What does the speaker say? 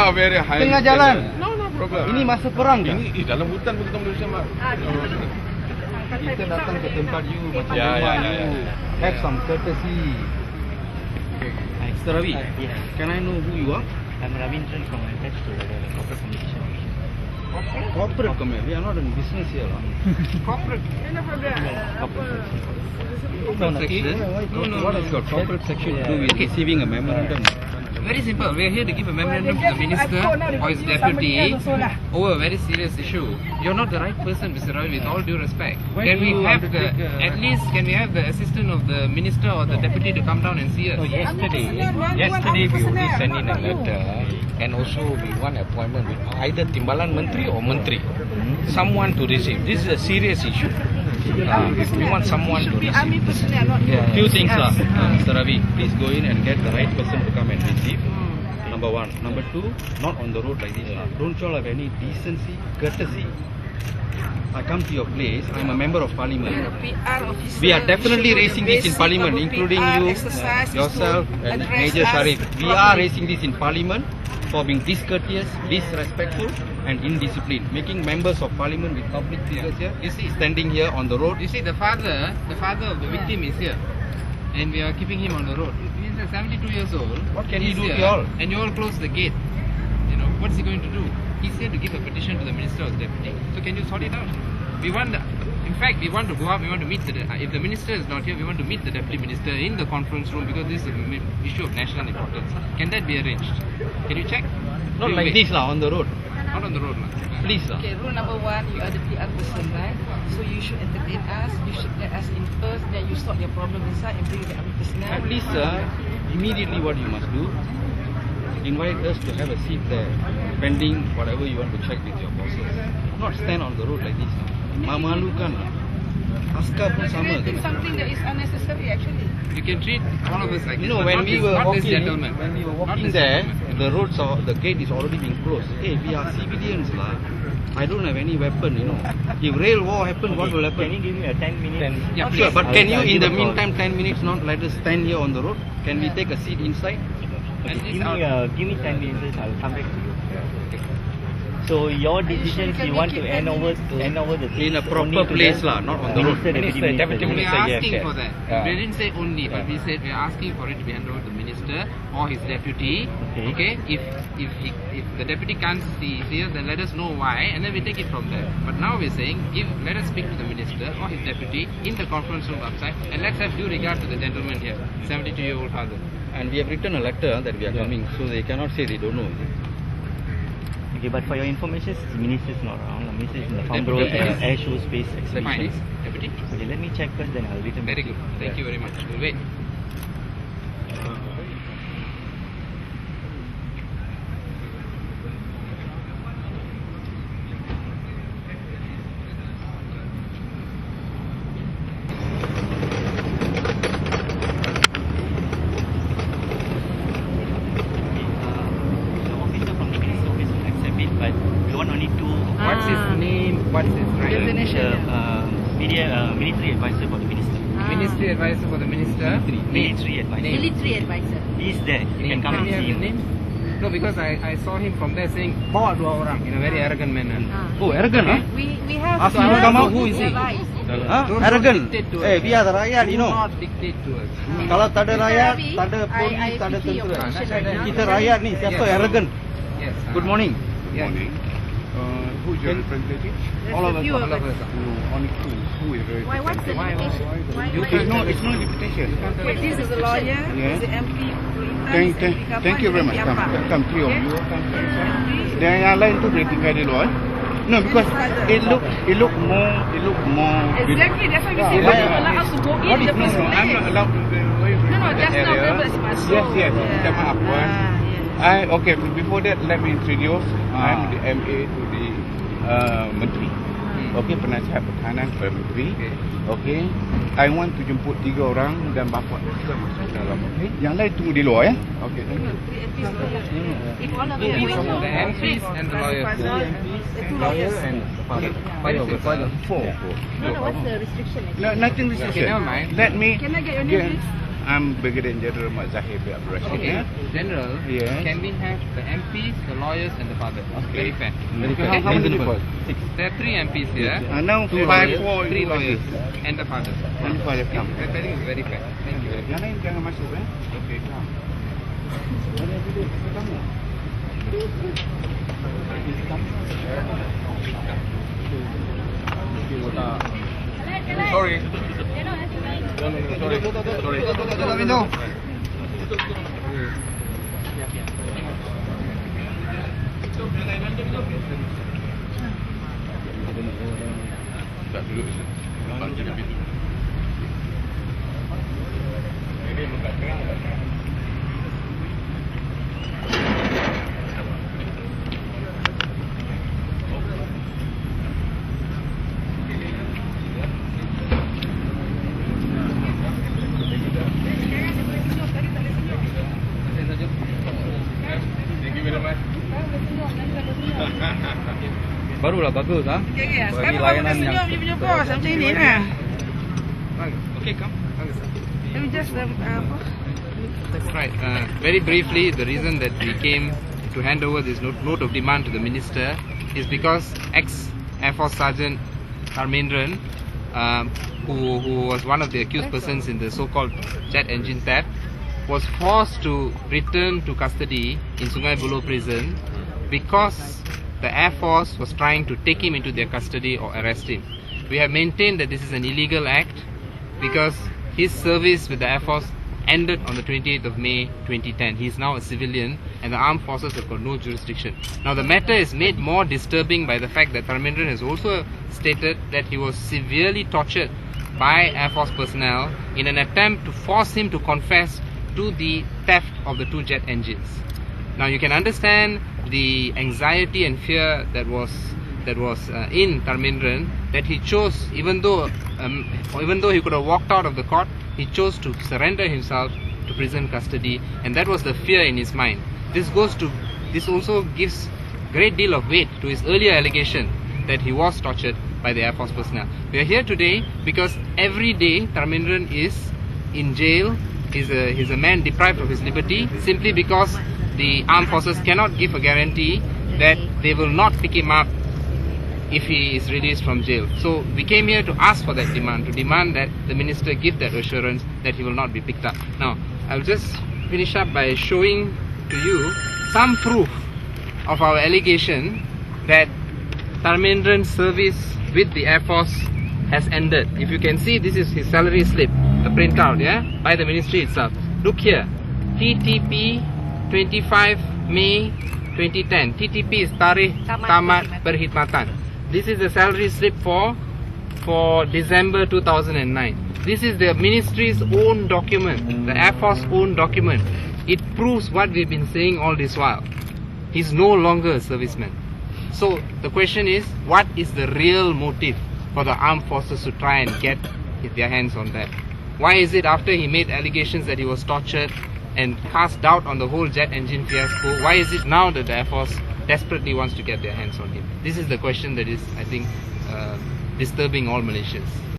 are very high. Tengah jalan. No problem. Ini masa perang ke? Ini dalam hutan begitu Malaysia mak. Kita datang ke tempat you macam Ya, rumah ya, you. ya. Have some courtesy. Mr. Ravi, Yes. can I know who you are? I'm Tharmendran from attached to the corporate communication. Corporate comment. We are not in business here. Corporate. Corporate section. What has got corporate section to do with receiving a memorandum? Very simple. We are here to give a memorandum to the minister or his deputy over a very serious issue. You're not the right person, Mr. Ravi, with all due respect. Can we have the assistant of the minister or the deputy to come down and see us? So yesterday we only sent in a letter, and also we want appointment with either Timbalan Menteri or Menteri, someone to receive. This is a serious issue. We want someone to receive. Few things lah, Mr. Ravi. Please go in and get the right person to come and receive. Number one. Number two, not on the road like this lah. Don't you all have any decency, courtesy? I come to your place. I'm a member of parliament. We are definitely raising this in parliament, including you, yourself, and Major Sharif. We are raising this in parliament for being discourteous, disrespectful, and indisciplined. Making members of parliament with public figures here. You see, standing here on the road. You see, the father of the victim is here, and we are keeping him on the road. He's 72 years old. What can he He's do to here, you all? And you all close the gate. You know, what's he going to do? He's here to give a petition to the minister or the deputy. So can you sort it out? In fact, we want to go out, we want to meet if the minister is not here, we want to meet the deputy minister in the conference room because this is an issue of national importance. Can that be arranged? Can you check? Not like this lah, on the road. Not on the road, man. Please lah. Okay, rule number one, you are the PR person, right? So you should entertain us, you should let us in first, then you sort your problem inside and bring the other personnel. At least, immediately what you must do, invite us to have a seat there, pending whatever you want to check with your bosses. Not stand on the road like this. Memalukan lah. Askar pun sama. Creating something that is unnecessary actually. You can treat all of us like You this. know, but when not we this- were not this walking, gentleman. Not walking this there, gentleman. the gate is already being closed. Hey, we are civilians lah. I don't have any weapon, you know. If rail war happens, what will happen? Can you give me a 10 minutes? Yeah, Sure, please. but can you I'll in give the a call. meantime 10 minutes not let us stand here on the road? Can we take a seat inside? And this Give me 10 minutes. I'll come back to you. So your decisions you want to hand over the In a proper only to place the lah, not on the road. Minister, deputy we minister. are yes, asking yes. for that. Yeah. We didn't say only, but we said we are asking for it to be handed over to the minister or his deputy. Okay. If the deputy can't see here, then let us know why, and then we take it from there. But now we're saying, let us speak to the minister or his deputy in the conference room outside, and let's have due regard to the gentleman here, 72-year-old father. And we have written a letter that we are coming, so they cannot say they don't know. Okay, but for your information, the minister is not around. The minister is in the farm Deputy road is- air show space Fine, exhibition. deputy. Okay, let me check first, then I'll return. Very good. Thank you very much. We'll wait. The officer from the minister office will accept it, but we want only two. What's his name? What's his rank? Definition. Military advisor for the minister. Ministry advisor for the minister. Military advisor. Military advisor. He's there. You can Name. come and Can we have see his him. name? No, because I saw him from there saying, bawa dua orang in a very arrogant manner. Oh, arrogant huh? We have Ask him to come out. Who is he? advice. Huh? Don't Arrogant. dictate to us. Eh, we are the rakyat, you Do know. not dictate to us. Kalau tak ada Mr. rakyat, Ravi, tak ada I polis, tak ada pity your tentera. position right now. Kita rakyat ni, siapa Yes. arrogant? Yes. Good morning. Yes. Morning. Who is your representative? All of us. Few of All of us. us. Only two. Who is your Why? What's the Why? limitation? You Why? can't- It's no invitation. Okay, this is a lawyer. Yeah. This is the MP. Thank you very much. Come, three of you. Come. Dan yang lain tu boleh tinggal di luar. No, because it look more. Exactly, that's why we say Yeah. why you allow us to go in the first place. I'm not allowed to go away from No, that just now area. Bebas masuk. Yes. Minta maaf puan. Yes. Okay, before that, let me introduce. I'm the MA to the Menteri. Okay, penasihat pertahanan kepada Menteri. Okay, I want to jemput 3 orang dan bapa kita masuk dalam. Okay, yang lain tunggu di luar ya. Okay, thank you. If all of you are The MPs and the lawyers. the two Lawyer lawyers. and father. Five of us. Four. No, what's the restriction? No, nothing restriction. Okay, never mind. Let me. Can I get your name, please? I'm Brigadier General Mat Zahir bin Abdul Rashid. Okay, General, Yes. can we have the MPs, the lawyers and the father? Okay. Very fair. Very fair. How many Reasonable. people? There are 3 MPs here, Now 2 5, lawyers, 4, 3 lawyers and the father. And the father come. I think it's very fair. Thank you very much. Yang lain jangan masuk Okay, come. Mana duduk kamu? Sorry. Barulah bagus ah. Ya, Bagi sekarang layanan orang yang senyum, dia punya bos macam ini lah. Okay, come. Let me just apa? That's right. Very briefly, the reason that we came to hand over this note of demand to the minister is because ex-Air Force Sergeant Tharmendran, who was one of the accused persons in the so-called jet engine theft, was forced to return to custody in Sungai Buloh prison because the Air Force was trying to take him into their custody or arrest him. We have maintained that this is an illegal act because his service with the Air Force ended on the 28th of May 2010. He is now a civilian and the armed forces have got no jurisdiction. Now the matter is made more disturbing by the fact that Tharmendran has also stated that he was severely tortured by Air Force personnel in an attempt to force him to confess to the theft of the 2 jet engines. Now you can understand the anxiety and fear that was in Tharmendran, that he chose, even though he could have walked out of the court, he chose to surrender himself to prison custody, and that was the fear in his mind. This also gives great deal of weight to his earlier allegation that he was tortured by the Air Force personnel. We are here today because every day Tharmendran is in jail. He's a man deprived of his liberty simply because the armed forces cannot give a guarantee that they will not pick him up if he is released from jail. So we came here to ask for that demand, to demand that the minister give that assurance that he will not be picked up. Now, I'll just finish up by showing to you some proof of our allegation that Tharmendran's service with the Air Force has ended. If you can see, this is his salary slip, a printout, yeah, by the ministry itself. Look here, TTP 25 May 2010. TTP is Tarikh Tamat Perkhidmatan. This is the salary slip for December 2009. This is the ministry's own document, the Air Force own document. It proves what we've been saying all this while. He's no longer a serviceman. So the question is, what is the real motive for the armed forces to try and get their hands on that? Why is it after he made allegations that he was tortured and cast doubt on the whole jet engine fiasco, why is it now that the Air Force desperately wants to get their hands on him? This is the question that is, I think, disturbing all Malaysians.